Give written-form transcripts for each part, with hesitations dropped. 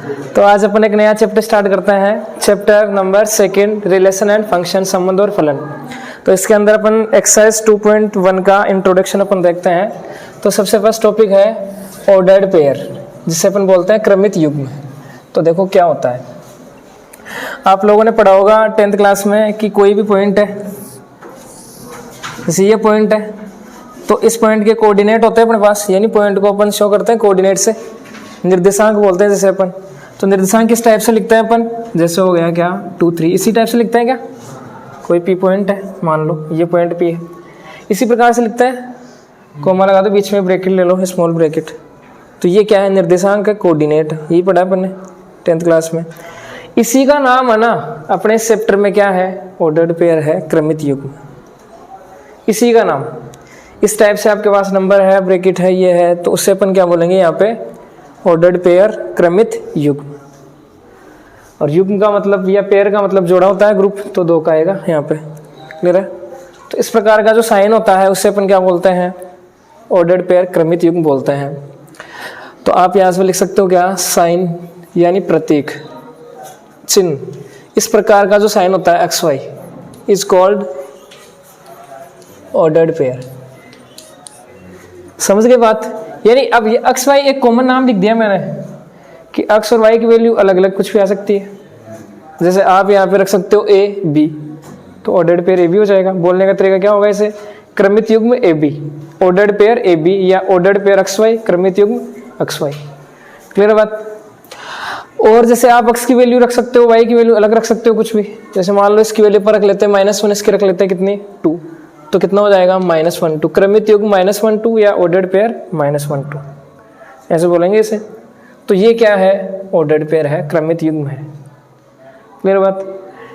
तो आज अपन एक नया चैप्टर स्टार्ट करते हैं, chapter number 2, relation and function, संबंध और फलन। तो इसके अंदर अपन एक्सरसाइज 2.1 का इंट्रोडक्शन अपन देखते हैं। तो सबसे फर्स्ट टॉपिक है ऑर्डर्ड पेयर, जिसे अपन बोलते हैं क्रमित युग्म। तो देखो क्या होता है, आप लोगों ने पढ़ा होगा 10th क्लास में कि कोई भी पॉइंट है, जैसे ये पॉइंट है, तो इस पॉइंट के कोऑर्डिनेट होते हैं अपने पास, यानी पॉइंट को अपन शो करते हैं कोऑर्डिनेट से, निर्देशांक बोलते हैं जैसे अपन। तो निर्देशांक किस टाइप से लिखते हैं अपन, जैसे हो गया क्या 2, 3, इसी टाइप से लिखते हैं क्या। कोई पी पॉइंट है, मान लो ये पॉइंट पी है, इसी प्रकार से लिखते हैं, कोमा लगा दो, बीच में ब्रैकेट ले लो, स्मॉल ब्रैकेट। तो ये क्या है, निर्देशांक का कोऑर्डिनेट, यही पढ़ा अपन ने 10th क्लास में। इसी का नाम है ना अपने इस चैप्टर में क्या है, ऑर्डर्ड पेयर है, क्रमित युग्म, इसी का नाम। इस टाइप से आपके पास नंबर है, ब्रैकेट है, ये है, तो उससे अपन क्या बोलेंगे यहाँ पे, ऑर्डर्ड पेयर, क्रमित युग्म। और युग्म का मतलब या पेयर का मतलब जोड़ा होता है, ग्रुप, तो 2 का आएगा यहाँ पे, क्लियर है। तो इस प्रकार का जो साइन होता है उससे अपन क्या बोलते हैं, ऑर्डर्ड पेयर, क्रमित युग्म बोलते हैं। तो आप यहाँ से लिख सकते हो क्या, साइन यानी प्रतीक, चिन्ह। इस प्रकार का जो साइन होता है XY is called ordered pair. समझ गए बात। यानी अब ये XY एक कॉमन नाम लिख दिया मैंने कि X और Y की वैल्यू अलग अलग कुछ भी आ सकती है। जैसे आप यहाँ पे रख सकते हो A B, तो ऑर्डर्ड पेयर AB हो जाएगा। बोलने का तरीका क्या होगा, इसे क्रमित युग्म AB, ऑर्डर्ड पेयर AB, या ऑर्डर्ड पेयर XY, क्रमित युग्म XY। क्लियर बात। और जैसे आप x की वैल्यू रख सकते हो, y की वैल्यू अलग रख सकते हो कुछ भी। जैसे मान लो इसकी वैल्यू पर रख लेते हैं -1, इसकी रख लेते हैं कितनी 2, तो कितना हो जाएगा -1 2, क्रमित युग्म -1 2 या ऑर्डर्ड पेयर -1 2, ऐसे बोलेंगे इसे। तो ये क्या है, ऑर्डर्ड पेयर है, क्रमित युग्म है। क्लियर बात।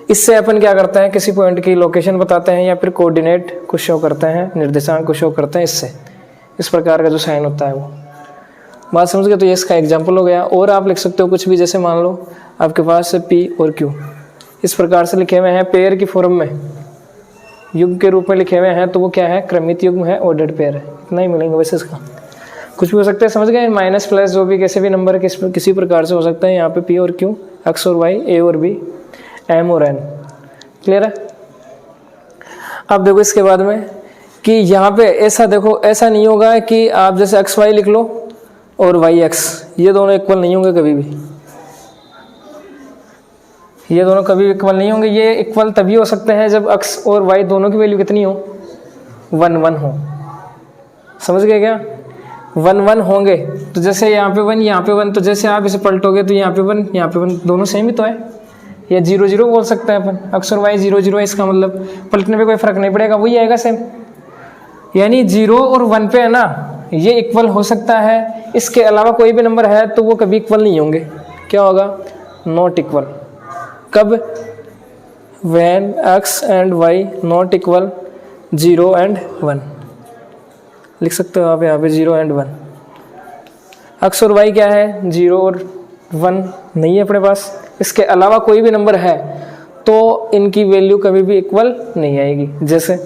इससे अपन क्या करते हैं, किसी पॉइंट की लोकेशन बताते हैं या फिर कोऑर्डिनेट को शो करते हैं, निर्देशांक को शो करते हैं इससे। इस प्रकार का जो साइन होता है वो, बात समझ गए। तो ये इसका एग्जाम्पल हो गया। और आप लिख सकते हो कुछ भी, जैसे मान लो आपके पास P और Q इस प्रकार से लिखे हुए हैं, पेयर की फॉर्म में, युग्म के रूप में लिखे हुए हैं, तो वो क्या है, क्रमित युग्म है, ऑर्डर्ड पेयर है। इतना ही मिलेंगे वैसे, इसका कुछ भी हो सकता है, समझ गए। माइनस प्लस जो भी कैसे भी नंबर किसी प्रकार से हो सकता है। यहाँ पे P और Q, X और Y, A और B, M और N। क्लियर है। अब देखो इसके बाद में कि यहाँ पे ऐसा देखो, ऐसा नहीं होगा कि आप जैसे XY लिख लो और YX, ये दोनों इक्वल नहीं होंगे कभी भी, ये दोनों कभी इक्वल नहीं होंगे। ये इक्वल तभी हो सकते हैं जब X और Y दोनों की वैल्यू कितनी हो, 1 1 हो। समझ गए क्या, 1 1 होंगे। तो जैसे यहाँ पे 1, यहाँ पे 1, तो जैसे आप इसे पलटोगे तो यहाँ पे 1, यहाँ पे 1, दोनों सेम ही तो है। या 0 0 बोल सकते हैं अपन, X और Y 0 0 है, इसका मतलब पलटने पे कोई फर्क नहीं पड़ेगा, वही आएगा सेम। यानी 0 और 1 पे है ना, ये इक्वल हो सकता है, इसके अलावा कोई भी नंबर है तो वो कभी इक्वल नहीं होंगे। क्या होगा, नॉट इक्वल। कब, when X and Y not equal 0 and 1, लिख सकते हो आप यहाँ पे 0 and 1। X और Y क्या है, 0 और 1 नहीं है अपने पास, इसके अलावा कोई भी नंबर है तो इनकी वैल्यू कभी भी इक्वल नहीं आएगी। जैसे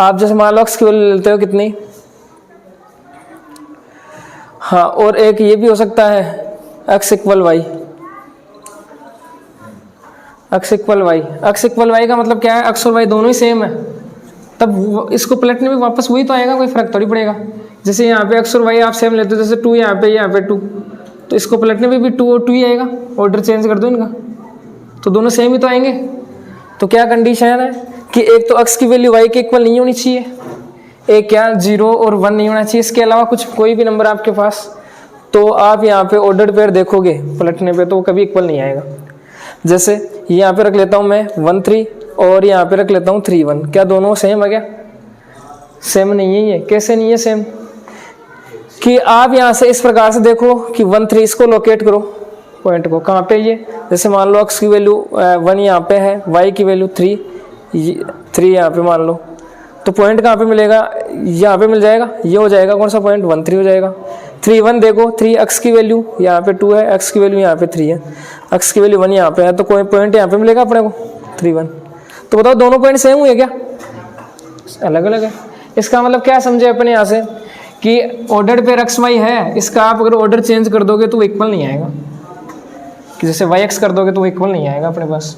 आप जैसे मान लो X की वैल्यू लेते हो कितनी, हाँ, और एक ये भी हो सकता है X equal Y, X equal Y। X equal Y का मतलब क्या है, X और Y दोनों ही सेम है, तब इसको पलटने में वापस वही तो आएगा, कोई फर्क थोड़ी पड़ेगा। जैसे यहाँ पे X और Y आप सेम लेते हो, जैसे 2 यहाँ पे 2, तो इसको पलटने में भी 2 और 2 ही आएगा, ऑर्डर चेंज कर दो इनका, तो दोनों सेम ही तो आएंगे। तो क्या कंडीशन है कि एक तो X की वैल्यू Y के इक्वल नहीं होनी चाहिए, एक क्या 0 और 1 नहीं होना चाहिए, इसके अलावा कुछ कोई भी नंबर आपके पास, तो आप यहाँ पे ऑर्डर्ड पेयर देखोगे पलटने पे तो वो कभी इक्वल नहीं आएगा। जैसे यहाँ पे रख लेता हूँ मैं 1 3 और यहाँ पे रख लेता हूँ 3 1, क्या दोनों सेम है, क्या सेम नहीं है। ये कैसे नहीं है सेम, कि आप यहाँ से इस प्रकार से देखो कि 1 3, इसको लोकेट करो पॉइंट को, कहाँ पे ये, जैसे मान लो X की वैल्यू 1 यहाँ पे है, Y की वैल्यू 3 यहाँ पे मान लो, तो पॉइंट कहाँ पे मिलेगा, यहाँ पे मिल जाएगा, ये हो जाएगा कौन सा पॉइंट, 1 3 हो जाएगा। 3 1 देखो, 3 X की वैल्यू यहाँ पे 2 है, X की वैल्यू यहाँ पे 3 है, X की वैल्यू 1 यहाँ पे है, तो कोई पॉइंट यहाँ पे मिलेगा अपने को 3 1। तो बताओ दोनों पॉइंट सेम हुए क्या, अलग अलग है। इसका मतलब क्या समझे अपने यहाँ से कि ऑर्डर्ड पेयर XY है, इसका आप अगर ऑर्डर चेंज कर दोगे तो वो इक्वल नहीं आएगा। कि जैसे वाई एक्स कर दोगे तो वो इक्वल नहीं आएगा अपने पास।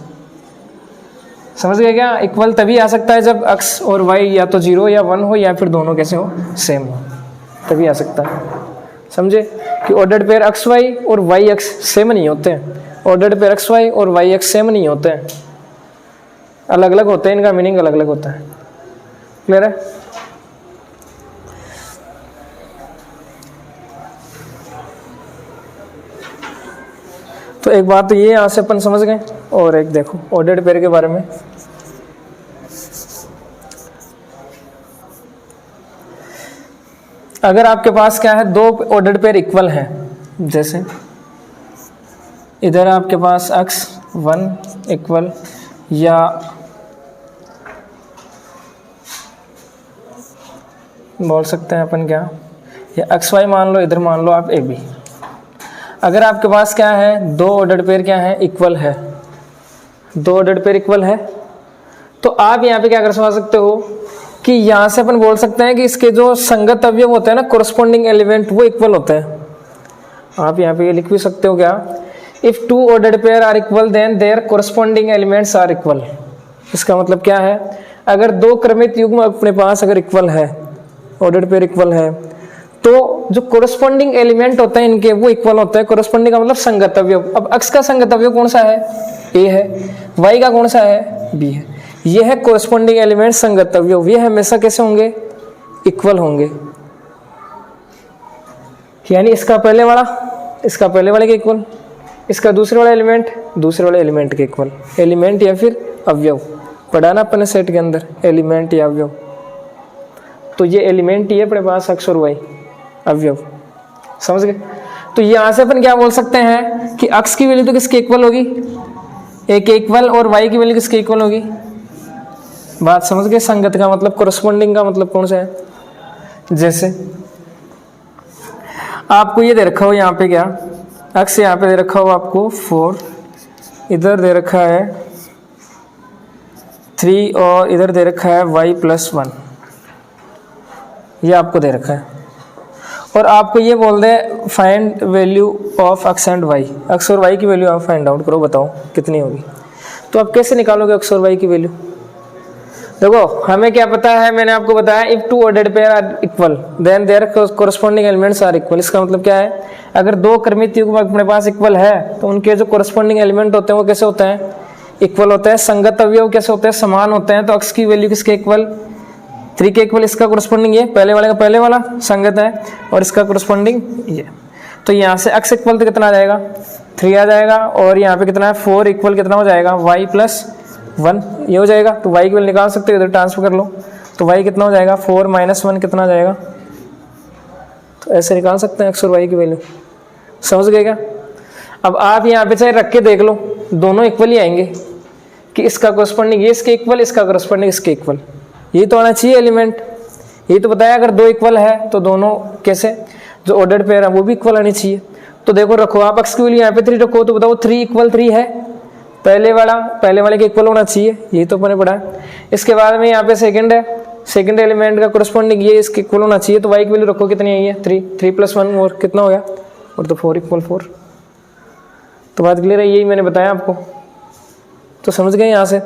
समझ गए क्या? इक्वल तभी आ सकता है जब एक्स और वाई या तो 0 या 1 हो या फिर दोनों कैसे हो, सेम हो, तभी आ सकता है। समझे कि ऑर्डर्ड पेयर एक्स वाई और वाई एक्स सेम नहीं होते हैं। ऑर्डर्ड पेयर एक्स वाई और वाई एक्स सेम नहीं होते हैं, अलग अलग होते हैं, इनका मीनिंग अलग अलग होता है। क्लियर है? तो एक बात तो ये यहाँ से अपन समझ गए, और एक देखो ऑर्डर्ड पेयर के बारे में। अगर आपके पास क्या है, दो ऑर्डर्ड पेयर इक्वल हैं, जैसे इधर आपके पास x1 इक्वल या बोल सकते हैं अपन क्या, या xy मान लो, इधर मान लो आप ab। अगर आपके पास क्या है, दो ऑर्डर्ड पेयर क्या है, इक्वल है, दो ऑर्डर्ड पेयर इक्वल है, तो आप यहाँ पे क्या कर सकते हो कि यहाँ से अपन बोल सकते हैं कि इसके जो संगत अवयव होते हैं ना, कोरस्पॉन्डिंग एलिमेंट, वो इक्वल होते हैं। आप यहाँ पे ये लिख भी सकते हो क्या, if two ordered pair are equal then their corresponding elements are equal. इसका मतलब क्या है, अगर दो क्रमित युग्म अपने पास अगर इक्वल है, ऑर्डर्ड पेयर इक्वल है, तो जो कोरस्पॉन्डिंग एलिमेंट होते हैं इनके वो इक्वल होते हैं। कोरस्पॉन्डिंग का मतलब संगत अवयव। अब x का संगत अवयव कौन सा है, a है, y का कौन सा है, b है। ये है कोरस्पॉन्डिंग एलिमेंट संगत अवयव, ये हमेशा कैसे होंगे, इक्वल होंगे। यानी इसका पहले वाले के इक्वल, इसका दूसरे वाला एलिमेंट दूसरे वाले एलिमेंट के इक्वल। एलिमेंट या फिर अवयव पढ़ा ना अपने सेट के अंदर, एलिमेंट या अवयव। तो ये एलिमेंट ही है अपने पास x और y, अवयव। समझ गए? तो यहाँ से अपन क्या बोल सकते हैं कि x की वैल्यू तो किसके इक्वल होगी, a के इक्वल, और y की वैल्यू किसके इक्वल होगी। बात समझ गए? संगत का मतलब, कोरस्पॉन्डिंग का मतलब कौन सा है। जैसे आपको ये दे रखा हो यहाँ पे क्या, x यहाँ पे दे रखा हो आपको 4, इधर दे रखा है 3, और इधर दे रखा है y+1, ये आपको दे रखा है। और आपको ये बोल they find value of x and y, x और y की वैल्यू आप फाइंड आउट करो, बताओ कितनी होगी। तो आप कैसे निकालोगे x और y की वैल्यू। देखो हमें क्या पता है, मैंने आपको बताया if two ordered pair are equal then their corresponding elements are equal. इसका मतलब क्या है, अगर दो क्रमित युग्म अपने पास इक्वल है तो उनके जो कोरस्पॉन्डिंग एलिमेंट होते हैं वो कैसे होते हैं, इक्वल होते हैं। संगत अवयव कैसे होते हैं, समान होते हैं। तो x की वैल्यू किसके इक्वल, 3 के इक्वल। इसका कोरस्पॉन्डिंग ये पहले वाले का पहले वाला संगत है, और इसका कोरस्पॉन्डिंग ये। तो यहाँ से x इक्वल तो कितना आ जाएगा, 3 आ जाएगा, और यहाँ पे कितना है 4 इक्वल कितना हो जाएगा, y+1 ये हो जाएगा। तो y की वैल्यू निकाल सकते हो, इधर ट्रांसफर कर लो, तो y कितना हो जाएगा, 4 - 1 कितना आ जाएगा। तो ऐसे निकाल सकते हैं x और y की वैल्यू। समझ गए क्या? अब आप यहाँ पे चाहे रख के देख लो, दोनों इक्वल ही आएंगे कि इसका कोरस्पॉन्डिंग ये इसके इक्वल, इसका कोरस्पॉन्डिंग इसके इक्वल। ये तो आना चाहिए एलिमेंट, ये तो बताया अगर दो इक्वल है तो दोनों कैसे, जो ऑर्डर्ड पेयर है वो भी इक्वल आनी चाहिए। तो देखो रखो आप x की वैल्यू यहाँ पे 3 रखो, तो बताओ 3 = 3 है, पहले वाले के इक्वल होना चाहिए, यही तो अपने पढ़ा है। इसके बाद में यहाँ पे सेकंड है, सेकंड एलिमेंट का कोरस्पॉन्डिंग ये इसके इक्वल होना चाहिए। तो y की वैल्यू रखो कितनी आई है, 3 + 1 और कितना हो गया, और तो 4 = 4। तो बात क्लियर है, यही मैंने बताया आपको। तो समझ गए यहाँ से।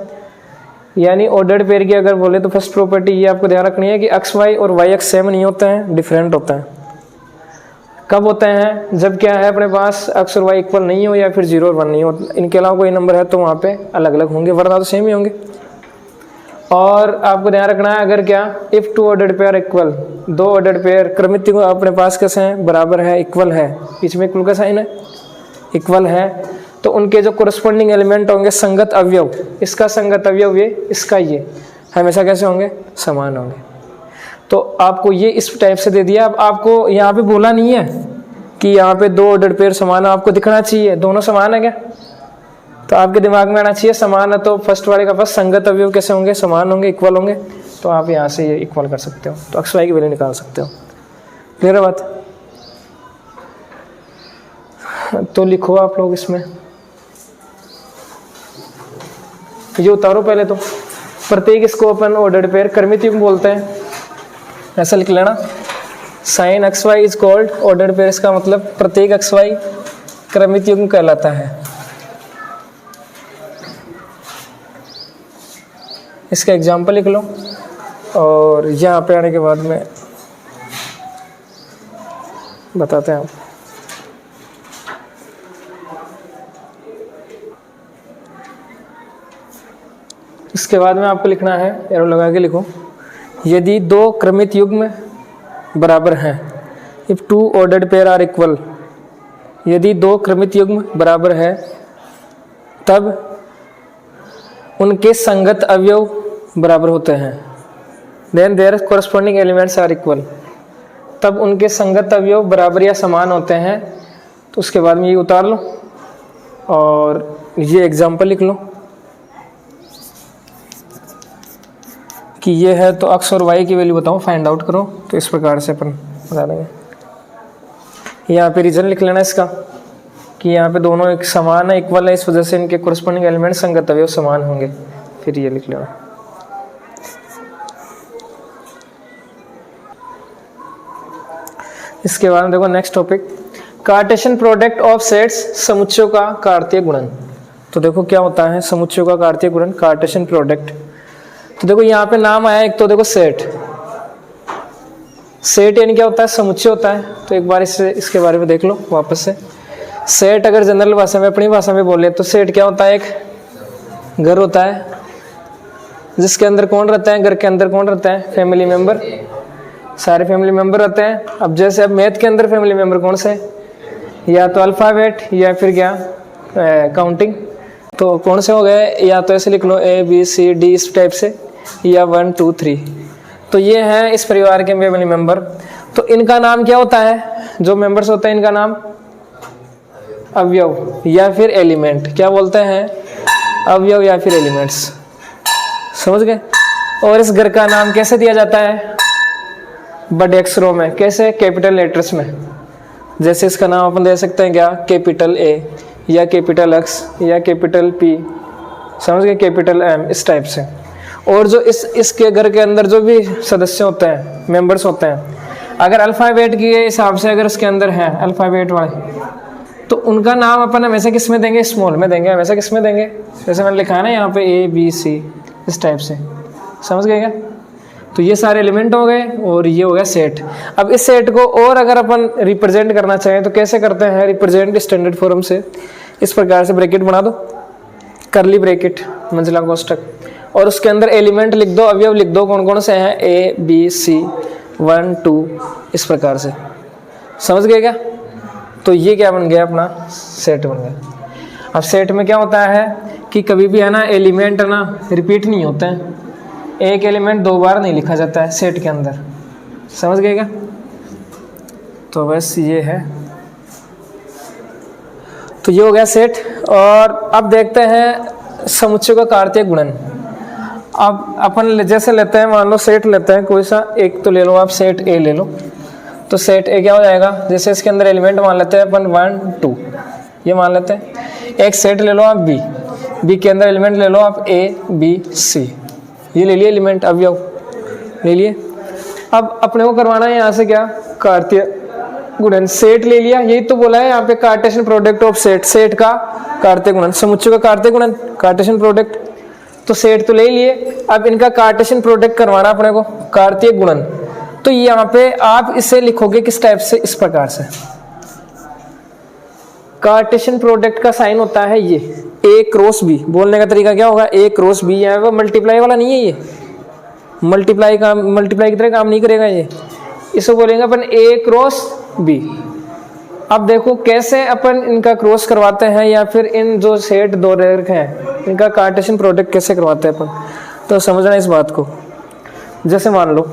यानी ऑर्डर्ड पेयर की अगर बोले तो फर्स्ट प्रॉपर्टी ये आपको ध्यान रखनी है कि एक्स वाई और वाई एक्स सेम नहीं होते हैं, डिफरेंट होते हैं। कब होते हैं, जब क्या है अपने पास एक्स और वाई इक्वल नहीं हो, या फिर 0 और 1 नहीं हो, इनके अलावा कोई नंबर है तो वहाँ पे अलग अलग होंगे, वरना तो सेम ही होंगे। और आपको ध्यान रखना है अगर क्या, if two ordered pair equal, दो ऑर्डर्ड पेयर क्रमित अपने पास कैसे हैं, बराबर है, इक्वल है, बीच में इक्वल का साइन है, इक्वल है, तो उनके जो कोरस्पॉन्डिंग एलिमेंट होंगे संगत अवयव, इसका संगत अवयव ये, इसका ये, हमेशा कैसे होंगे, समान होंगे। तो आपको ये इस टाइप से दे दिया। अब आपको यहाँ पे बोला नहीं है कि यहाँ पे दो ऑर्डर्ड पेयर समान है, आपको दिखना चाहिए दोनों समान है क्या, तो आपके दिमाग में आना चाहिए समान है, तो फर्स्ट वाले का फर्स्ट संगत अवयव कैसे होंगे, समान होंगे, इक्वल होंगे। तो आप यहाँ से ये इक्वल कर सकते हो, तो एक्स वाई की वैल्यू निकाल सकते हो। क्लियर है बात? तो लिखो आप लोग इसमें, ये उतारो पहले तो। प्रत्येक इसको अपन ऑर्डर्ड पेयर क्रमित युग्म बोलते हैं, ऐसा लिख लेना। Sign X Y is called ordered pair, इसका मतलब प्रत्येक एक्स वाई क्रमित युग्म कहलाता है। इसका एग्जाम्पल लिख लो, और यहाँ पे आने के बाद में बताते हैं। इसके बाद में आपको लिखना है, एरो लगा के लिखो, यदि दो क्रमित युग्म बराबर हैं, if two ordered pair are equal, यदि दो क्रमित युग्म बराबर है तब उनके संगत अवयव बराबर होते हैं, then their corresponding elements are equal, तब उनके संगत अवयव बराबर या समान होते हैं। तो उसके बाद में ये उतार लो और ये एग्जाम्पल लिख लो कि ये है, तो x और y की वैल्यू बताओ, फाइंड आउट करो। तो इस प्रकार से अपन बता देंगे। यहाँ पे रीजन लिख लेना इसका कि यहाँ पे दोनों एक समान है, इक्वल है, इस वजह से इनके कोरस्पॉन्डिंग एलिमेंट संगत अवयव समान होंगे। फिर ये लिख लेना। इसके बाद देखो next topic, Cartesian product of sets, समुच्चयों का कार्तीय गुणन। तो देखो क्या होता है समुच्चयों का कार्तीय गुणन, कार्टेशियन प्रोडक्ट। तो देखो यहाँ पे नाम आया एक, तो देखो सेट, सेट यानी क्या होता है, समुच्चय होता है। तो एक बार इसके बारे में देख लो वापस से। सेट अगर जनरल भाषा में, अपनी भाषा में बोले तो सेट क्या होता है, एक घर होता है जिसके अंदर कौन रहता है, घर के अंदर कौन रहता है, फैमिली मेंबर, सारे फैमिली मेंबर रहते हैं। अब जैसे अब मैथ के अंदर फैमिली मेंबर कौन से, या तो अल्फ़ाबेट या फिर क्या काउंटिंग, तो कौन से हो गए, या तो ऐसे लिख लो ABCD इस टाइप से, या 1 2 3। तो ये हैं इस परिवार के फैमिली मेंबर। तो इनका नाम क्या होता है, जो मेंबर्स होते हैं इनका नाम अवयव या फिर एलिमेंट, क्या बोलते हैं, अवयव या फिर एलिमेंट्स, समझ गए। और इस घर का नाम कैसे दिया जाता है, बड़े अक्षरों में, कैसे, कैपिटल लेटर्स में। जैसे इसका नाम अपन दे सकते हैं क्या, कैपिटल A या कैपिटल X या कैपिटल P, समझ गए, कैपिटल M, इस टाइप से। और जो इसके घर के अंदर जो भी सदस्य होते हैं, मेंबर्स होते हैं, अगर अल्फ़ाबेट के हिसाब से अगर उसके अंदर है अल्फ़ाबेट वाले, तो उनका नाम अपन हमेशा किस में देंगे, स्मॉल में देंगे, हमेशा किस में देंगे, जैसे मैंने लिखा है ना यहाँ पे ABC इस टाइप से, समझ गए क्या। तो ये सारे एलिमेंट हो गए और ये हो गया सेट। अब इस सेट को और अगर अपन रिप्रेजेंट करना चाहें तो कैसे करते हैं, रिप्रेजेंट स्टैंडर्ड फॉर्म से, इस प्रकार से ब्रैकेट बना दो, करली ब्रैकेट, मंजिला कोष्ठक, और उसके अंदर एलिमेंट लिख दो, अवयव लिख दो, कौन कौन से हैं, ABC 1 2 इस प्रकार से, समझ गए क्या। तो ये क्या बन गया, अपना सेट बन गया। अब सेट में क्या होता है कि कभी भी है ना एलिमेंट है ना रिपीट नहीं होते हैं, एक एलिमेंट 2 बार नहीं लिखा जाता है सेट के अंदर, समझ गए क्या। तो बस ये है, तो ये हो गया सेट। और अब देखते हैं समुच्चय का कार्तीय गुणन। अब अपन जैसे लेते हैं, मान लो सेट लेते हैं कोई सा एक, तो ले लो आप सेट A ले लो। तो सेट A क्या हो जाएगा, जैसे इसके अंदर एलिमेंट मान लेते हैं अपन 1 2, ये मान लेते हैं। एक सेट ले लो आप B के अंदर एलिमेंट ले लो आप ABC, ये ले लिए एलिमेंट, अवयव ले लिए। अब अपने को करवाना है यहाँ से क्या, कार्तीय गुणन। सेट ले लिया, यही तो बोला है यहाँ पे, Cartesian product of set, set का कार्तीय गुणन, समुच्चय का कार्तीय गुणन, कार्टेशियन प्रोडक्ट। तो सेट तो ले लिए, अब इनका कार्टेशियन प्रोडक्ट करवाना अपने को, कार्तीय गुणन। तो यहाँ पे आप इसे लिखोगे किस टाइप से, इस प्रकार से। कार्टेशियन प्रोडक्ट का साइन होता है ये A क्रॉस B, बोलने का तरीका क्या होगा, A क्रॉस B, यहाँ वो मल्टीप्लाई वाला नहीं है, ये मल्टीप्लाई की तरह काम नहीं करेगा ये, इसको बोलेंगे अपन A क्रॉस B। अब देखो कैसे अपन इनका क्रॉस करवाते हैं, या फिर इन जो सेट दो रखे हैं इनका कार्टेशियन प्रोडक्ट कैसे करवाते हैं अपन, तो समझना इस बात को। जैसे मान लो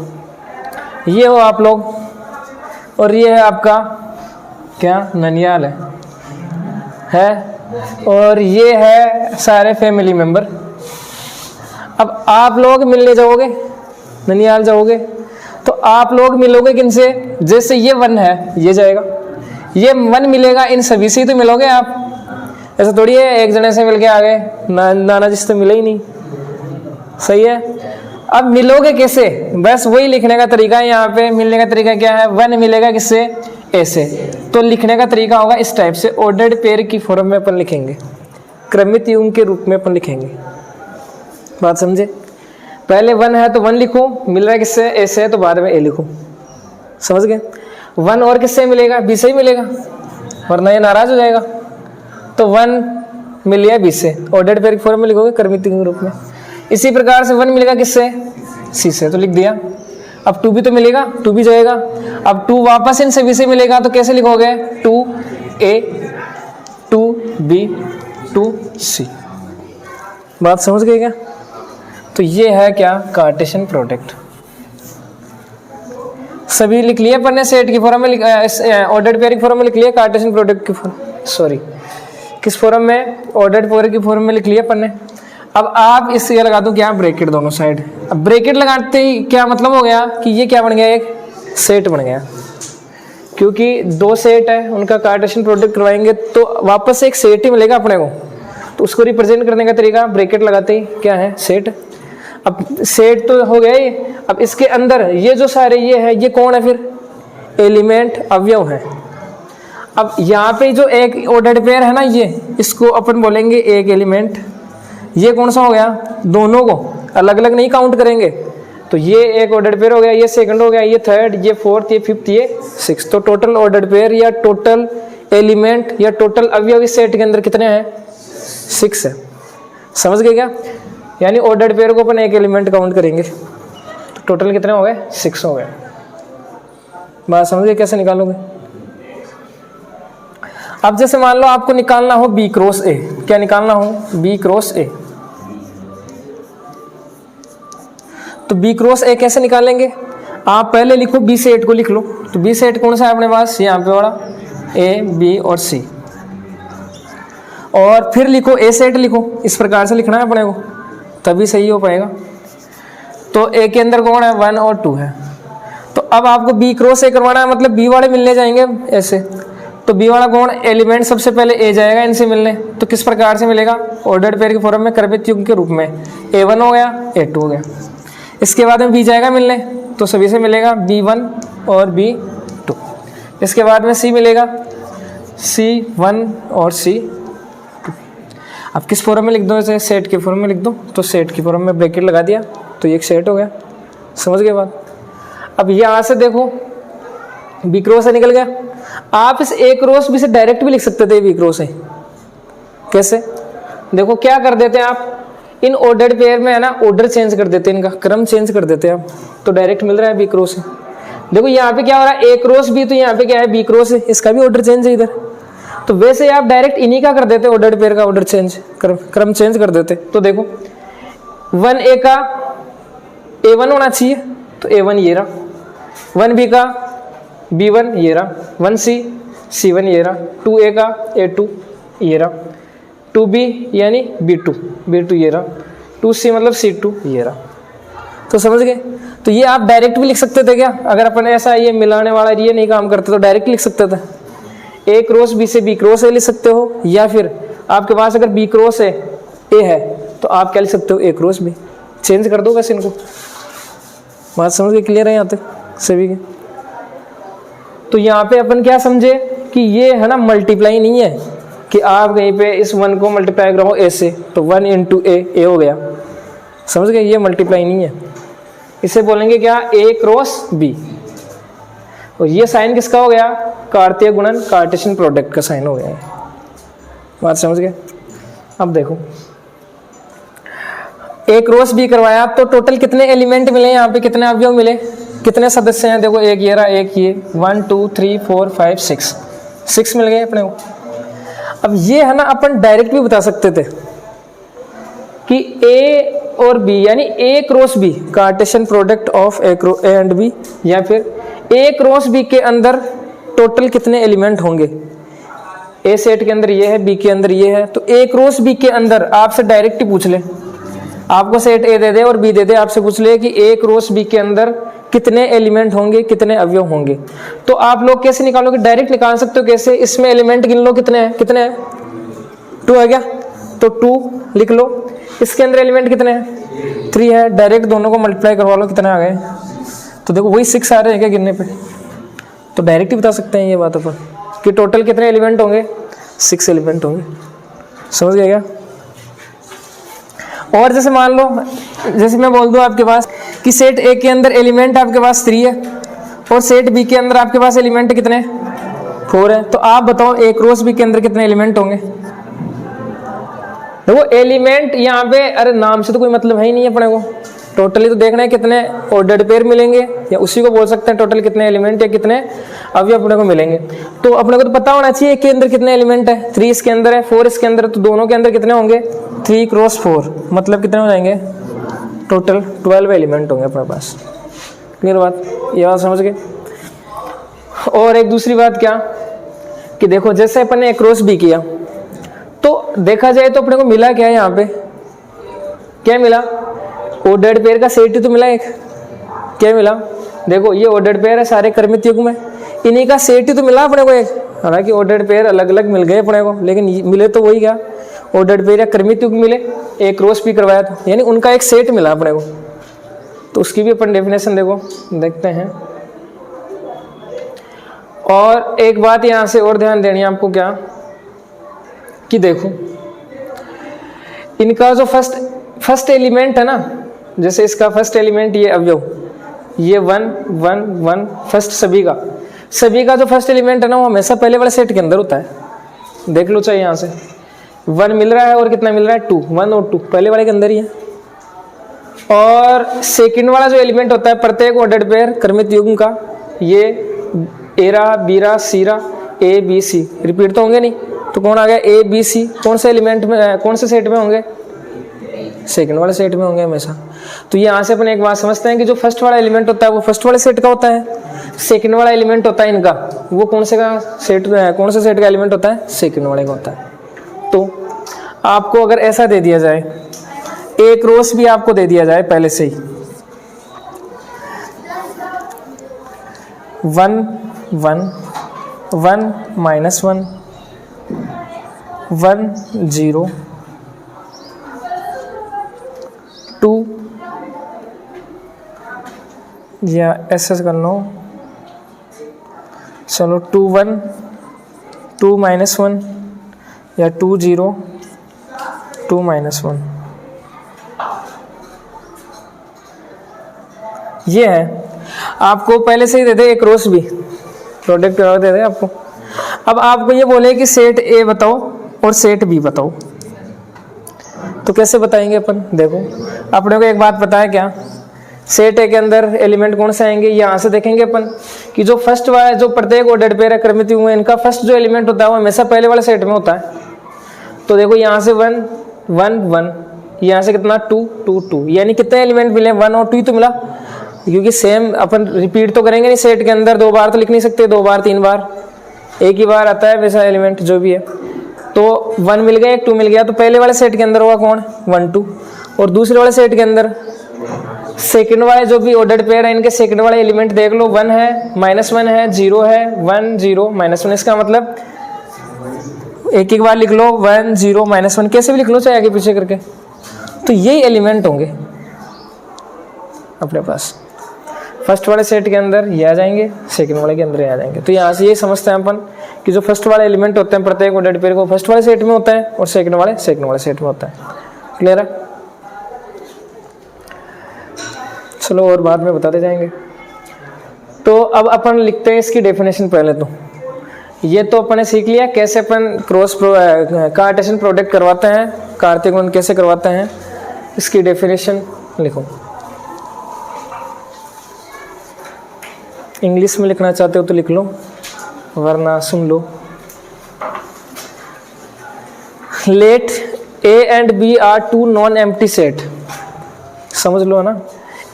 ये हो आप लोग, और ये है आपका क्या, ननियाल है, और ये है सारे फैमिली मेंबर। अब आप लोग मिलने जाओगे, ननियाल जाओगे, तो आप लोग मिलोगे किनसे, जैसे ये 1 है, ये जाएगा, ये 1 मिलेगा, इन सभी से तो मिलोगे आप, ऐसा थोड़ी है एक जने से मिल के आ गए, नाना जी से तो मिले ही नहीं, सही है। अब मिलोगे कैसे, बस वही लिखने का तरीका है। यहाँ पे मिलने का तरीका क्या है, 1 मिलेगा किससे, ऐसे, तो लिखने का तरीका होगा इस टाइप से, ऑर्डर्ड पेयर की फॉर्म में अपन लिखेंगे, क्रमित युग्म के रूप में अपन लिखेंगे, बात समझे। पहले 1 है तो 1 लिखो, मिल रहा है किससे, ए से, तो बाद में ए लिखो। समझ गए? 1 और किससे मिलेगा, बी से ही मिलेगा, वरना ये नाराज हो जाएगा। तो 1 मिल गया बी से, ऑर्डर्ड पेयर की फॉर्म में लिखोगे क्रमित के रूप में। इसी प्रकार से 1 मिलेगा किससे, सी से, तो लिख दिया। अब 2 भी तो मिलेगा, 2 भी जाएगा। अब 2 वापस इन सभी से मिलेगा, तो कैसे लिखोगे, 2a 2b 2c। बात समझ गए क्या? तो ये है क्या, कार्टेशियन प्रोडक्ट। सभी लिख लिया अपन ने, सेट की फॉर्म में, ऑर्डर्ड पेयर की फॉर्म में लिख लिया, कार्टेशियन प्रोडक्ट की फॉर्म, सॉरी किस फॉर्म में, ऑर्डर्ड पेयर की फॉर्म में लिख लिया अपन ने। अब आप इससे लगा दो क्या, ब्रैकेट दोनों साइड। अब ब्रैकेट लगाते ही क्या मतलब हो गया कि ये क्या बन गया, एक सेट बन गया। क्योंकि 2 सेट है, उनका कार्टेशियन प्रोडक्ट करवाएंगे तो वापस से एक सेट ही मिलेगा अपने को। तो उसको रिप्रेजेंट करने का तरीका ब्रैकेट लगाते ही क्या है, सेट। अब सेट तो हो गया ही, अब इसके अंदर ये जो सारे ये है, ये कौन है फिर, एलिमेंट, अवयव है। अब यहाँ पे जो एक ऑर्डर्ड पेयर है ना, ये इसको अपन बोलेंगे एक एलिमेंट। ये कौन सा हो गया, दोनों को अलग अलग नहीं काउंट करेंगे। तो ये एक ऑर्डर्ड पेयर हो गया, ये सेकंड हो गया, ये थर्ड, ये फोर्थ, ये फिफ्थ, ये सिक्स। तो टोटल ऑर्डर्ड पेयर या टोटल एलिमेंट या टोटल अवयव इस सेट के अंदर कितने हैं, 6 है। समझ गए क्या? यानी ऑर्डर्ड पेयर को अपन एक एलिमेंट काउंट करेंगे, तो टोटल कितने हो गए, 6 हो गए। बात समझ गए कैसे निकालोगे? अब जैसे मान लो आपको निकालना हो बी क्रॉस ए, क्या निकालना हो, बी क्रॉस ए। तो बी क्रॉस ए कैसे निकालेंगे, आप पहले लिखो बी सेट को लिख लो। तो बी सेट कौन सा है अपने पास, यहाँ पे वाला, ए बी और सी। और फिर लिखो ए सेट लिखो, इस प्रकार से लिखना है अपने को, तभी सही हो पाएगा। तो ए के अंदर कौन है, 1 और 2 है। तो अब आपको बी क्रॉस ए करवाना है, मतलब बी वाले मिलने जाएंगे ऐसे। तो बी वाला कौन, एलिमेंट सबसे पहले ए जाएगा इनसे मिलने। तो किस प्रकार से मिलेगा, ऑर्डर्ड पेयर के फॉर्म में, क्रमित युग्म के रूप में। A1 हो गया, A2 हो गया। इसके बाद में बी जाएगा मिलने, तो सभी से मिलेगा B1 और B2। इसके बाद में सी मिलेगा, C1 और C2। अब किस फॉर्म में लिख दो, जैसे सेट के फॉर्म में लिख दो। तो सेट की फॉर्म में ब्रैकेट लगा दिया, तो ये एक सेट हो गया। समझ गए बात? अब यहाँ से देखो बी क्रॉस से निकल गया। आप इस ए क्रॉस बी से डायरेक्ट भी लिख सकते थे बी क्रॉस है। कैसे, देखो क्या कर देते हैं आप, इन ऑर्डर्ड पेयर में है ना, ऑर्डर चेंज कर देते हैं, इनका क्रम चेंज कर देते हैं आप, तो डायरेक्ट मिल रहा है बी क्रॉस है। देखो यहाँ पे क्या हो रहा है, ए क्रॉस बी, तो यहाँ पे क्या है, बी क्रॉस है, इसका भी ऑर्डर चेंज है इधर। तो वैसे आप डायरेक्ट इन्हीं का कर देते, ऑर्डर्ड पेयर का ऑर्डर चेंज, क्रम चेंज कर देते। तो देखो 1A का A1 होना चाहिए, तो A1 ये रहा। 1B का B1 ये रहा। 1C C1 ये रहा। 2A का A2 ये रहा। 2B यानी B2 ये रहा। 2C मतलब C2 ये रहा। तो समझ गए? तो ये आप डायरेक्ट भी लिख सकते थे क्या, अगर अपन ऐसा ये मिलाने वाला ये नहीं काम करते तो डायरेक्ट लिख सकते थे। ए क्रॉस बी से बी क्रॉस ए लिख सकते हो, या फिर आपके पास अगर बी क्रॉस ए है तो आप क्या लिख सकते हो, ए क्रॉस बी। चेंज कर दो बस इनको। बात समझ गए, क्लियर है यहाँ तक सभी के? तो यहाँ पे अपन क्या समझे कि ये है ना मल्टीप्लाई नहीं है कि आप कहीं पे इस 1 को मल्टीप्लाई करो ए से, तो 1 इंटू ए हो गया। समझ गए? ये मल्टीप्लाई नहीं है, इसे बोलेंगे क्या, ए क्रॉस बी। और ये साइन किसका हो गया, कार्तीय गुणन, कार्टेशियन प्रोडक्ट का साइन हो गया। बात समझ गए? अब देखो ए क्रॉस बी करवाया तो टोटल कितने एलिमेंट मिले, यहाँ पे कितने अवयव मिले, कितने सदस्य हैं, देखो एक ये रहा, एक ये, 1 2 3 4 5 6 मिल गए अपने को। अब ये है ना अपन डायरेक्ट भी बता सकते थे कि ए और बी यानी A cross B Cartesian product of A and B, या फिर ए क्रॉस बी के अंदर टोटल कितने एलिमेंट होंगे। ए सेट के अंदर ये है, बी के अंदर ये है, तो ए क्रॉस बी के अंदर आपसे डायरेक्ट ही पूछ ले, आपको सेट ए दे दे और बी दे दे, आपसे पूछ ले कि ए क्रॉस बी के अंदर कितने एलिमेंट होंगे, कितने अवयव होंगे। तो आप लोग कैसे निकालोगे, डायरेक्ट निकाल सकते हो। कैसे, इसमें एलिमेंट गिन लो कितने हैं, कितने हैं, 2 है क्या, तो 2 लिख लो। इसके अंदर एलिमेंट कितने हैं, 3 है, डायरेक्ट दोनों को मल्टीप्लाई करवा लो, कितने आ गए, तो देखो वही 6 आ रहे हैं क्या गिनने पे। तो डायरेक्ट ही बता सकते हैं ये बात अपन कि टोटल कितने एलिमेंट होंगे, 6 एलिमेंट होंगे। समझ गए क्या? और जैसे मान लो जैसे मैं बोल दूं आपके पास कि सेट ए के अंदर एलिमेंट आपके पास 3 है और सेट बी के अंदर आपके पास एलिमेंट कितने 4 है, तो आप बताओ ए क्रॉस बी के अंदर कितने एलिमेंट होंगे। देखो एलिमेंट यहाँ पे, अरे नाम से तो कोई मतलब है ही नहीं है अपने को, टोटली तो देखना है कितने ऑर्डर्ड पेयर मिलेंगे, या उसी को बोल सकते हैं टोटल कितने एलिमेंट या कितने अवयव अपने को मिलेंगे। तो अपने को तो पता होना चाहिए के अंदर कितने एलिमेंट है, 3 इसके अंदर है 4 इसके अंदर है, तो दोनों के अंदर कितने होंगे 3 क्रॉस 4, मतलब कितने हो जाएंगे टोटल 12 एलिमेंट होंगे अपने पास। क्लियर बात, ये बात समझ गए। और एक दूसरी बात क्या कि देखो जैसे अपन ने क्रॉस बी किया तो देखा जाए तो अपने को मिला क्या है यहाँ पे, क्या मिला ऑर्डर्ड पेयर का सेट ही तो मिला एक, क्या मिला देखो ये ऑर्डर्ड पेयर है सारे क्रमित युग्म में, इन्हीं का सेट ही तो मिला अपने को एक, हालांकि ऑर्डर्ड पेयर अलग अलग मिल गए अपने को लेकिन मिले तो वही क्या ऑर्डर्ड पेयर या क्रमित युग्म मिले, एक क्रॉस बी करवाया था यानी उनका एक सेट मिला अपने को। तो उसकी भी अपन डेफिनेशन देखो देखते हैं। और एक बात यहाँ से और ध्यान देनी है आपको क्या कि देखो इनका जो फर्स्ट एलिमेंट है ना, जैसे इसका फर्स्ट एलिमेंट ये अवयव ये 1 1 1 फर्स्ट सभी का जो फर्स्ट एलिमेंट है ना वो हमेशा पहले वाले सेट के अंदर होता है। देख लो चाहिए यहाँ से 1 मिल रहा है और कितना मिल रहा है 2, 1 और 2 पहले वाले के अंदर ही है। और सेकंड वाला जो एलिमेंट होता है प्रत्येक ऑर्डर्ड पेयर क्रमित युग्म का, ये एरा बीरा सीरा ए बी सी रिपीट तो होंगे नहीं, तो कौन आ गया ए बी सी, कौन से एलिमेंट में कौन से सेट में होंगे सेकंड वाले सेट में होंगे हमेशा। तो ये यहाँ से अपन एक बात समझते हैं कि जो फर्स्ट वाला एलिमेंट होता है वो फर्स्ट वाले सेट का होता है, सेकंड वाला एलिमेंट होता है इनका वो कौन से सेट का एलिमेंट होता है सेकंड वाले का होता है। तो आपको अगर ऐसा दे दिया जाए ए क्रॉस भी आपको दे दिया जाए पहले से ही 1 1 1 -1 1 0 2 या ऐसे कर लो, चलो 2 1 2 -1 या 2 0 2 -1 ये है। आपको पहले से ही दे दे एक क्रॉस भी प्रोडक्ट दे दे आपको। अब आपको ये बोले कि सेट ए बताओ और सेट बी बताओ, तो कैसे बताएंगे अपन। देखो अपने को एक बात पता है क्या, सेट ए के अंदर एलिमेंट कौन से आएंगे, यहाँ से देखेंगे अपन कि जो फर्स्ट वाला जो प्रत्येक ऑर्डर्ड पेयर क्रमित हुए इनका फर्स्ट जो एलिमेंट होता है वो हमेशा पहले वाले सेट में होता है। तो देखो यहाँ से 1 1 1, यहाँ से कितना 2 2 2, यानी कितने एलिमेंट मिले 1 और 2 तो मिला, क्योंकि सेम अपन रिपीट तो करेंगे नहीं सेट के अंदर, 2 बार तो लिख नहीं सकते, 2 बार 3 बार, एक ही बार आता है वैसा एलिमेंट जो भी है। तो 1 मिल गया 2 मिल गया, तो पहले वाले सेट के अंदर होगा कौन 1 2, और दूसरे वाले सेट के अंदर सेकंड वाले जो भी ऑर्डर्ड पेयर है इनके सेकंड वाले एलिमेंट देख लो, 1 है -1 है 0 है 1 0 -1, इसका मतलब एक एक बार लिख लो 1 0 -1, कैसे भी लिख लो चाहे आगे पीछे करके, तो यही एलिमेंट होंगे अपने पास। फर्स्ट वाले सेट के अंदर ये आ जाएंगे, सेकंड वाले के अंदर ये आ जाएंगे। तो यहाँ से ये समझते हैं अपन कि जो फर्स्ट वाले एलिमेंट होते हैं प्रत्येक ऑर्डर्ड पेयर को फर्स्ट वाले सेट में होता है और सेकंड वाले सेट में होता है। क्लियर है, चलो और बाद में बताते जाएंगे। तो अब अपन लिखते हैं इसकी डेफिनेशन। पहले तो ये तो अपन ने सीख लिया कैसे अपन कार्टेशियन प्रोडक्ट करवाते हैं, कार्तीय गुणन कैसे करवाते हैं, इसकी डेफिनेशन लिखो। इंग्लिश में लिखना चाहते हो तो लिख लो, वरना सुन लो। Let A and B are two non empty set, समझ लो ना,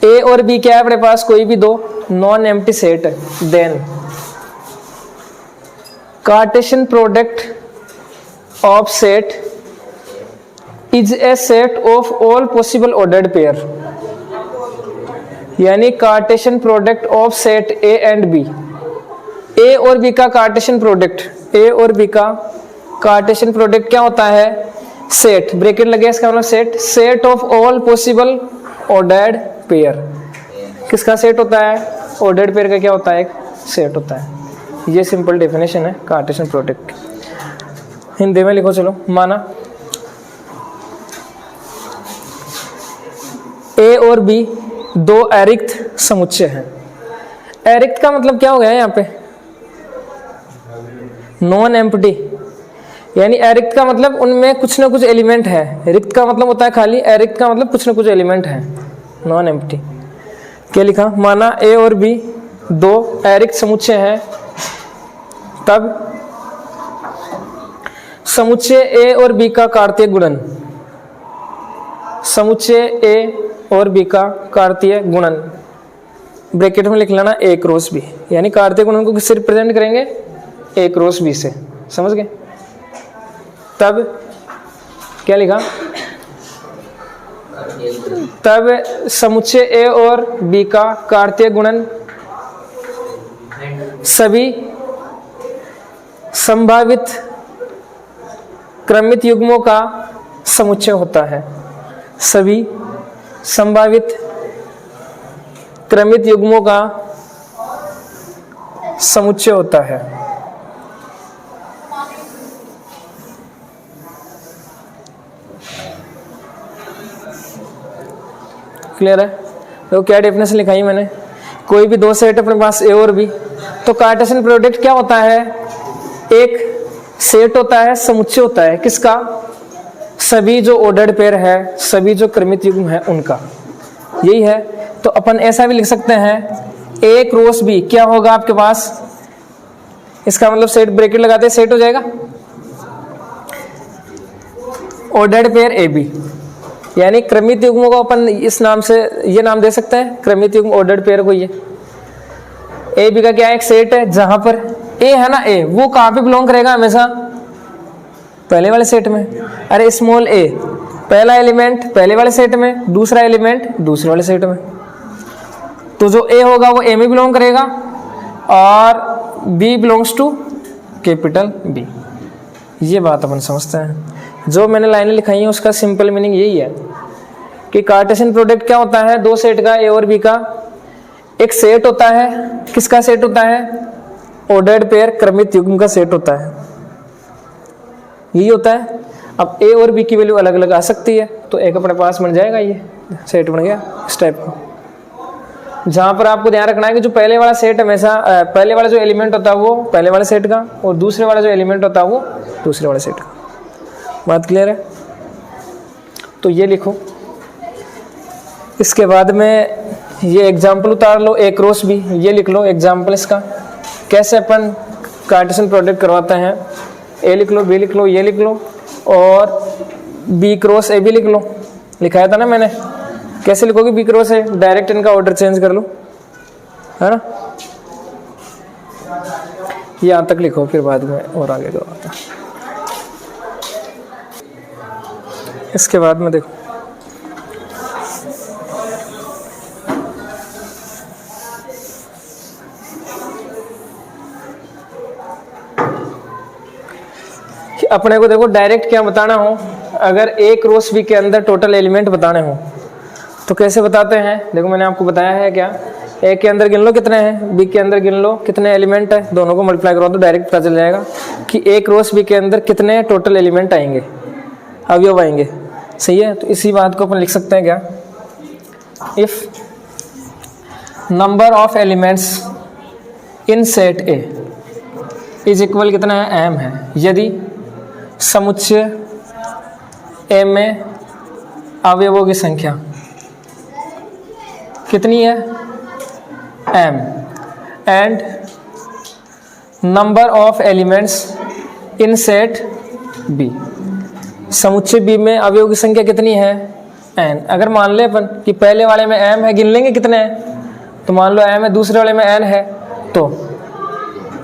ए और बी क्या है अपने पास, कोई भी दो नॉन एम्प्टी सेट है। Then Cartesian product of set is a set of all possible ordered pair, यानी Cartesian product of set A and B, A और बी का कार्टेशियन प्रोडक्ट, ए और बी का कार्टेशियन प्रोडक्ट क्या होता है, सेट, ब्रैकेट लगे इसका मतलब set, set of all possible ordered pair. किसका सेट होता है, ऑर्डर्ड पेयर का क्या होता है, एक सेट होता है। ये सिंपल डेफिनेशन है कार्टेशियन प्रोडक्ट। हिंदी में लिखो चलो। माना ए और बी दो अरिक्त समुच्चय हैं। अरिक्त का मतलब क्या हो गया यहाँ पे? नॉन एम्प्टी, यानी अरिक्त का मतलब उनमें कुछ ना कुछ एलिमेंट है। रिक्त का मतलब होता है खाली, अरिक्त का मतलब कुछ ना कुछ एलिमेंट है, नॉन एम्प्टी। क्या लिखा? माना ए और बी दो अरिक्त समुच्चय हैं, तब समुच्चय ए और बी का कार्तीय गुणन, समुच्चय ए और बी का कार्तीय गुणन, ब्रैकेट में लिख लेना ए क्रॉस बी, यानी कार्तीय गुणन को किससे रिप्रेजेंट करेंगे? ए क्रॉस बी से। समझ गए? तब क्या लिखा? तब समुच्चय ए और बी का कार्तीय गुणन सभी संभावित क्रमित युग्मों का समुच्चय होता है। सभी संभावित क्रमित युग्मों का समुच्चय होता है। क्लियर है? तो क्या डेफिनेशन लिखाई मैंने? कोई भी दो सेट अपने पास ए और बी, तो कार्टेशियन प्रोडक्ट क्या होता है? एक सेट होता है, समुच्चय होता है किसका? सभी जो ऑर्डर्ड पेयर है, सभी जो क्रमित युग्म है उनका। यही है। तो अपन ऐसा भी लिख सकते हैं ए क्रॉस बी क्या होगा आपके पास? इसका मतलब सेट, ब्रैकेट लगाते हैं, सेट हो जाएगा ऑर्डर्ड पेयर ए बी, यानी क्रमित युग्मों को अपन इस नाम से ये नाम दे सकते हैं, क्रमित युग्म ऑर्डर्ड पेयर को। ये ए बी का क्या है? एक सेट है जहां पर ए है ना, ए वो कहां पे बिलोंग करेगा? हमेशा पहले वाले सेट में। अरे स्मॉल ए पहला एलिमेंट पहले वाले सेट में, दूसरा एलिमेंट दूसरे वाले सेट में, तो जो ए होगा वो ए में बिलोंग करेगा और B belongs to capital B. ये बात अपन समझते हैं। जो मैंने लाइनें लिखाई हैं उसका सिंपल मीनिंग यही है कि कार्टेशियन प्रोडक्ट क्या होता है? दो सेट का, ए और बी का। एक सेट होता है, किसका सेट होता है? ऑर्डर्ड पेयर क्रमित युग्म का सेट होता है। यही होता है। अब ए और बी की वैल्यू अलग अलग आ सकती है, तो एक अपने पास बन जाएगा, ये सेट बन गया इस टाइप का। जहां पर आपको ध्यान रखना है कि जो पहले वाला सेट हमेशा पहले वाला जो एलिमेंट होता है वो पहले वाले सेट का, और दूसरे वाला जो एलिमेंट होता है वो दूसरे वाले सेट का। बात क्लियर है? तो ये लिखो। इसके बाद में ये एग्जाम्पल उतार लो, ए क्रॉस बी, ये लिख लो एग्जाम्पल इसका, कैसे अपन कार्टेशियन प्रोडक्ट करवाते हैं। ए लिख लो, बी लिख लो, ये लिख लो, और बी क्रॉस ए भी लिख लो। लिखाया था ना मैंने। कैसे लिखोगे बी क्रॉस ए? डायरेक्ट इनका ऑर्डर चेंज कर लो, है ना। यहाँ तक लिखो, फिर बाद में और आगे करवाता। इसके बाद में देखो, अपने को देखो डायरेक्ट क्या बताना हो, अगर ए क्रॉस बी के अंदर टोटल एलिमेंट बताने हो तो कैसे बताते हैं? देखो मैंने आपको बताया है क्या, ए के अंदर गिन लो कितने हैं, बी के अंदर गिन लो कितने एलिमेंट है, दोनों को मल्टीप्लाई करो तो डायरेक्ट पता चल जाएगा कि ए क्रॉस बी के अंदर कितने टोटल एलिमेंट आएंगे, अवयव आएंगे। सही है? तो इसी बात को अपन लिख सकते हैं क्या, if number of elements in set A is equal कितना है, एम है, यदि समुच्चय ए में अवयवों की संख्या कितनी है, M, and number of elements in set B, समुच्चय बी में अवयवों की संख्या कितनी है, एन। अगर मान ले अपन कि पहले वाले में एम है, गिन लेंगे कितने हैं, तो मान लो एम है, दूसरे वाले में एन है, तो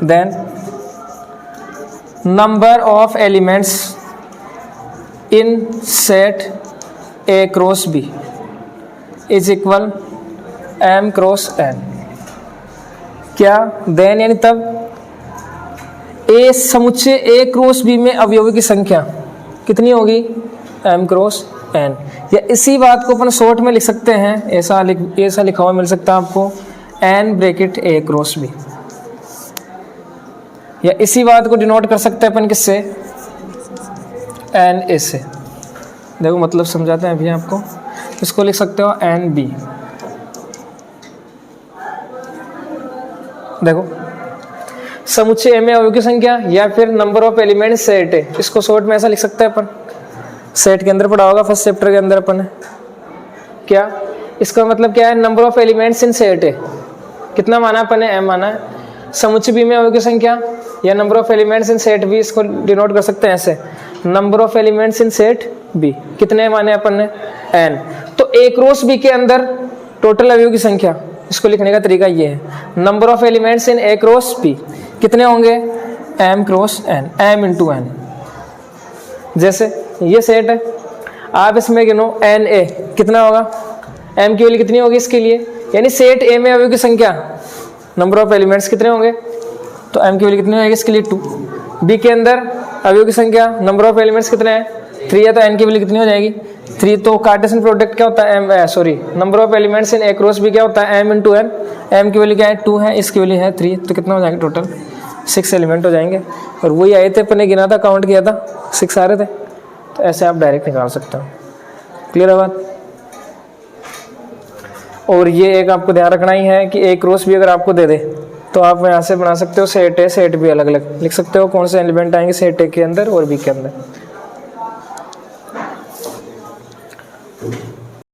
then number of elements in set A cross B is equal M cross N. क्या देन, यानी तब ए समुच्चय ए क्रॉस बी में अवयवों की संख्या कितनी होगी, एम क्रॉस एन। या इसी बात को अपन शॉर्ट में लिख सकते हैं, ऐसा लिखा हुआ मिल सकता है आपको, एन ब्रैकेट ए क्रॉस बी। या इसी बात को डिनोट कर सकते हैं अपन किससे, एन ए से। देखो मतलब समझाते हैं अभी आपको। इसको लिख सकते हो एन बी। देखो समुच्चय ए में अवयव की संख्या या फिर नंबर ऑफ एलिमेंट सेट है, इसको शॉर्ट में ऐसा लिख सकते हैं अपन। सेट के अंदर पढ़ा होगा फर्स्ट चैप्टर के अंदर अपन ने क्या, इसका मतलब क्या है, number of elements in set है। कितना माना अपन ने, एम माना है। समुच्चय बी में अवयव की संख्या या number of elements in set B, इसको डिनोट कर सकते हैं ऐसे, number of elements in set B. कितने माने अपन ने, एन। तो ए क्रॉस बी के अंदर टोटल अवयव की संख्या, इसको लिखने का तरीका ये है, number of elements in A cross B कितने होंगे, M cross N, M into N. जैसे ये सेट है, आप इसमें गिनो एन ए कितना होगा, एम की वैल्यू कितनी होगी इसके लिए, यानी सेट ए में अवयव की संख्या नंबर ऑफ एलिमेंट्स कितने होंगे, तो एम की वैल्यू कितनी होगी इसके लिए 2। बी के अंदर अवयव की संख्या नंबर ऑफ एलिमेंट्स कितने हैं 3 है, तो एन की वैल्यू कितनी हो जाएगी 3। तो कार्टेशियन प्रोडक्ट क्या होता है, um sorry number of elements in A cross B क्या होता है, एम इंटू एन। एम की वैल्यू क्या है 2 है, इसकी वैल्यू है 3, तो कितना हो जाएगा टोटल 6 एलिमेंट हो जाएंगे। और वही आए थे अपन ने गिना था, काउंट किया था, 6 आ रहे थे। तो ऐसे आप डायरेक्ट निकाल सकते हो। क्लियर है बात। और ये एक आपको ध्यान रखना ही है कि ए क्रॉस भी अगर आपको दे दे तो आप यहाँ से बना सकते हो सेट ए सेट बी अलग अलग लिख सकते हो, कौन से एलिमेंट आएंगे सेट ए के अंदर और बी के अंदर।